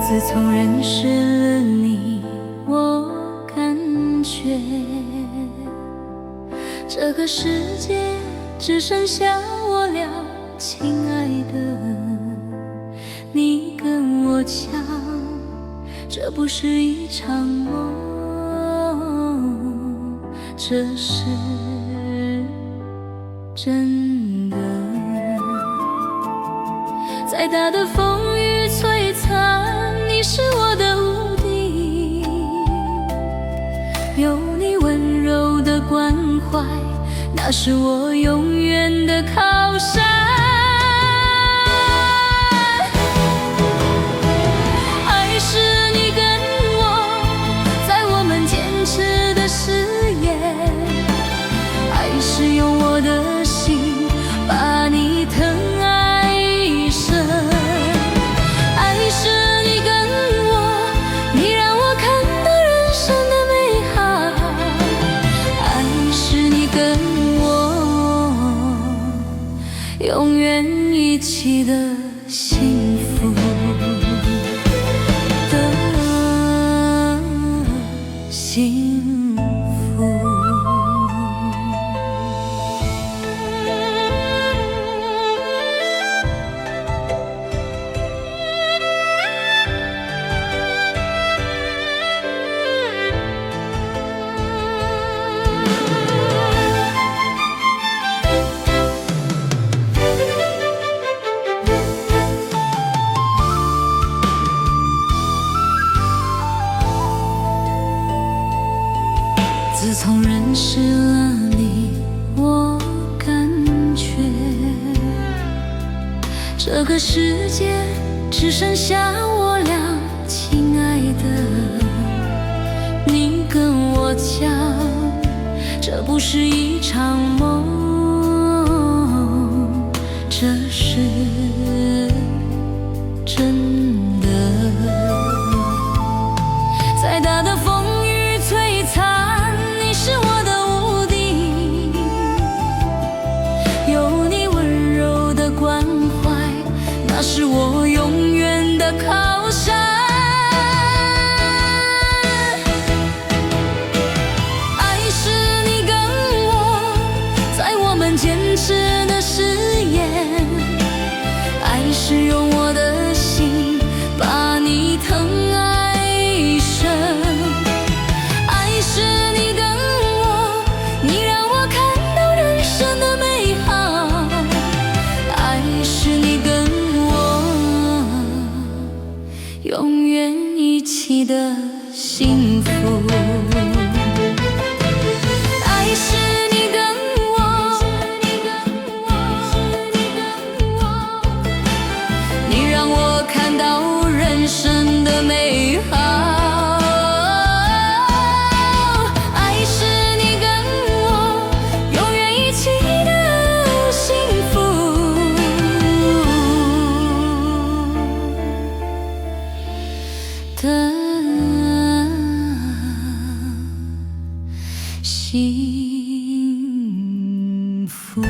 自从认识了你，我感觉这个世界只剩下我俩，亲爱的，你跟我讲，这不是一场梦，这是真的。再大的风雨摧残，你是我的无敌，有你温柔的关怀，那是我永远的靠山。爱是你跟我，在我们坚持的誓言，爱是用我的心把你疼爱一生。爱是你跟我，你让我看到人生的美好。爱是你跟我，永远一起的幸福的幸福。自从认识了你，我感觉这个世界只剩下我俩，亲爱的，你跟我讲，这不是一场梦，这是真的。再大的风雨摧残，你是我的无敌，有你温柔的关怀，那是我永远的靠山。爱是你跟我，在我们坚持的誓言，爱是用我的心把你疼爱一生。爱是你跟我，你让我看到人生的美好。爱是你跟我，永远一起的幸福。爱是你跟我，你让我看到人生的美好。爱是你跟我，永远一起的幸福的幸福。